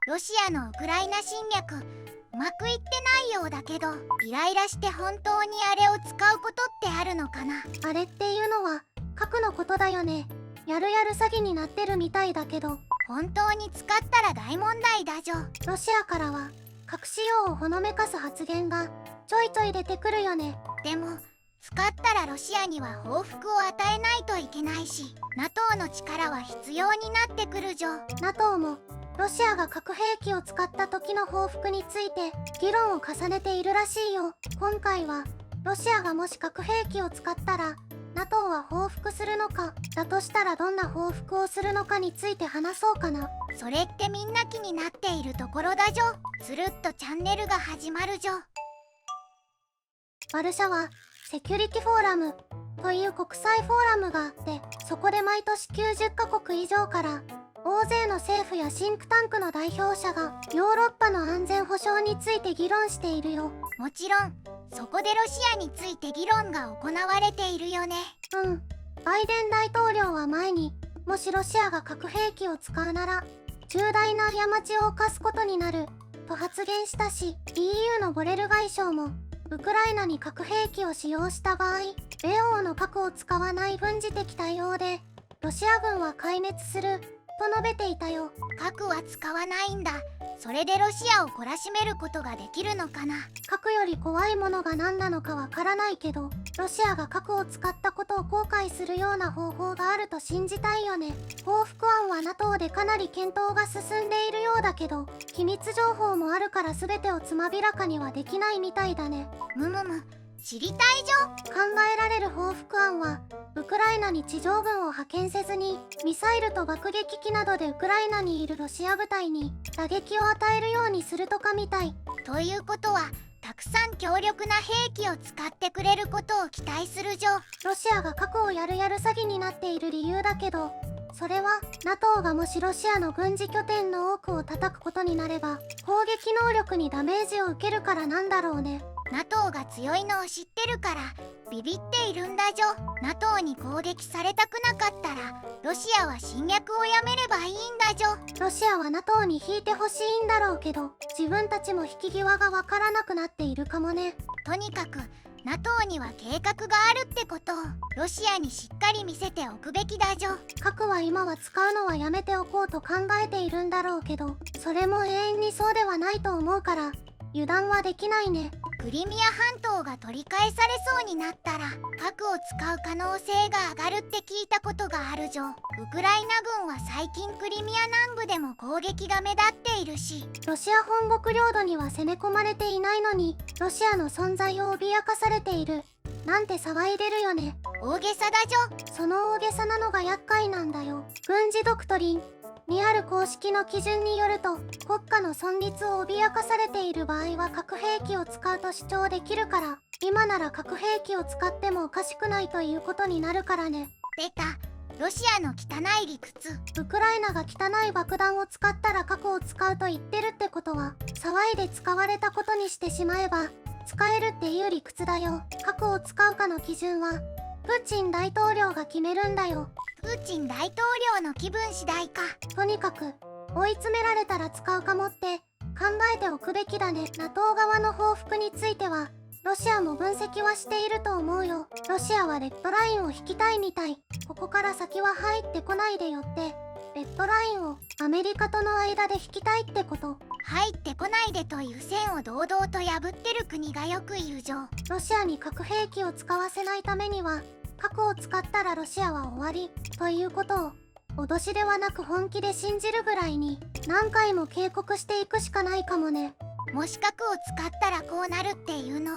ロシアのウクライナ侵略うまくいってないようだけど、イライラして本当にあれを使うことってあるのかな。あれっていうのは核のことだよね。やるやる詐欺になってるみたいだけど、本当に使ったら大問題だじょ。ロシアからは核使用をほのめかす発言がちょいちょい出てくるよね。でも使ったらロシアには報復を与えないといけないし、 NATO の力は必要になってくるじょ。 NATO もロシアが核兵器を使った時の報復について議論を重ねているらしいよ。今回はロシアがもし核兵器を使ったら NATO は報復するのか、だとしたらどんな報復をするのかについて話そうかな。それってみんな気になっているところだじょ。つるっとチャンネルが始まるじょ。ワルシャワセキュリティフォーラムという国際フォーラムがあって、そこで毎年90カ国以上から大勢の政府やシンクタンクの代表者がヨーロッパの安全保障について議論しているよ。もちろんそこでロシアについて議論が行われているよね。バイデン大統領は前に、もしロシアが核兵器を使うなら重大な過ちを犯すことになると発言したし、 EU のボレル外相もウクライナに核兵器を使用した場合、米欧の核を使わない軍事的対応でロシア軍は壊滅すると述べていたよ。核は使わないんだ。それでロシアを懲らしめることができるのかな。核より怖いものが何なのかわからないけど、ロシアが核を使ったことを後悔するような方法があると信じたいよね。報復案は NATO でかなり検討が進んでいるようだけど、機密情報もあるから全てをつまびらかにはできないみたいだね。知りたいじょ。考えられる報復案は、ウクライナに地上軍を派遣せずにミサイルと爆撃機などでウクライナにいるロシア部隊に打撃を与えるようにするとかみたい。ということはたくさん強力な兵器を使ってくれることを期待するじょ。ロシアが核をやるやる詐欺になっている理由だけど、それは NATO がもしロシアの軍事拠点の多くを叩くことになれば攻撃能力にダメージを受けるからなんだろうね。 NATO が強いのを知ってるからビビっているんだじょ。 NATO に攻撃されたくなかったらロシアは侵略をやめればいいんだじょ。ロシアは NATO に引いてほしいんだろうけど、自分たちも引き際がわからなくなっているかもね。とにかく NATO には計画があるってことをロシアにしっかり見せておくべきだじょ。核は今は使うのはやめておこうと考えているんだろうけど、それも永遠にそうではないと思うから油断はできないね。クリミア半島が取り返されそうになったら核を使う可能性が上がるって聞いたことがあるじょ。ウクライナ軍は最近クリミア南部でも攻撃が目立っているし、ロシア本国領土には攻め込まれていないのにロシアの存在を脅かされているなんて騒いでるよね。大げさだじょ。その大げさなのが厄介なんだよ。軍事ドクトリンにある公式の基準によると、国家の存立を脅かされている場合は核兵器を使うと主張できるから、今なら核兵器を使ってもおかしくないということになるからね。出た、ロシアの汚い理屈。ウクライナが汚い爆弾を使ったら核を使うと言ってるってことは、騒いで使われたことにしてしまえば使えるっていう理屈だよ。核を使うかの基準はプーチン大統領が決めるんだよ。プーチン大統領の気分次第か。とにかく追い詰められたら使うかもって考えておくべきだね。 NATO 側の報復についてはロシアも分析はしていると思うよ。ロシアはレッドラインを引きたいみたい。ここから先は入ってこないでよって、レッドラインをアメリカとの間で引きたいってこと。入ってこないでという線を堂々と破ってる国がよくいるじょ。ロシアに核兵器を使わせないためには、核を使ったらロシアは終わりということを脅しではなく本気で信じるぐらいに何回も警告していくしかないかもね。もし核を使ったらこうなるっていうのを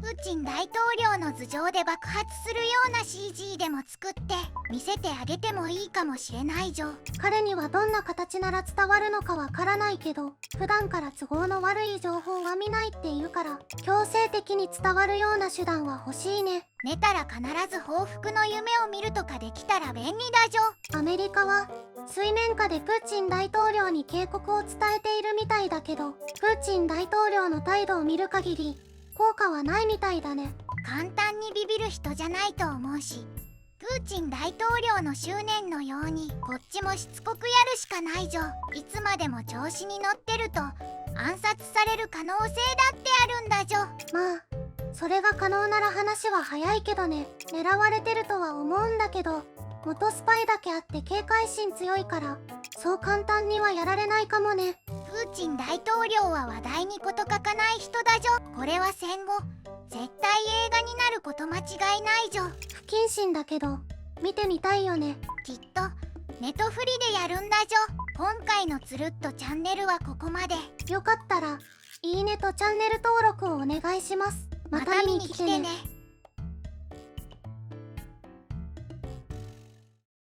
プーチン大統領の頭上で爆発するような CG でも作って見せてあげてもいいかもしれないじょ。彼にはどんな形なら伝わるのかわからないけど、普段から都合の悪い情報は見ないって言うから、強制的に伝わるような手段は欲しいね。寝たら必ず報復の夢を見るとかできたら便利だじょ。アメリカは水面下でプーチン大統領に警告を伝えているみたいだけど、プーチン大統領の態度を見る限り効果はないみたいだね。簡単にビビる人じゃないと思うし、ププーチン大統領の執念のようにこっちもしつこくやるしかないじょ。いつまでも調子に乗ってると暗殺される可能性だってあるんだじょ。まあそれが可能なら話は早いけどね。狙われてるとは思うんだけど、元スパイだけあって警戒心強いからそう簡単にはやられないかもね。プーチン大統領は話題に事欠かない人だじょ。これは戦後絶対映画になること間違いないじょ。不謹慎だけど見てみたいよね。きっとネトフリでやるんだじょ。今回のつるっとチャンネルはここまで。よかったらいいねとチャンネル登録をお願いします。また見に来てね。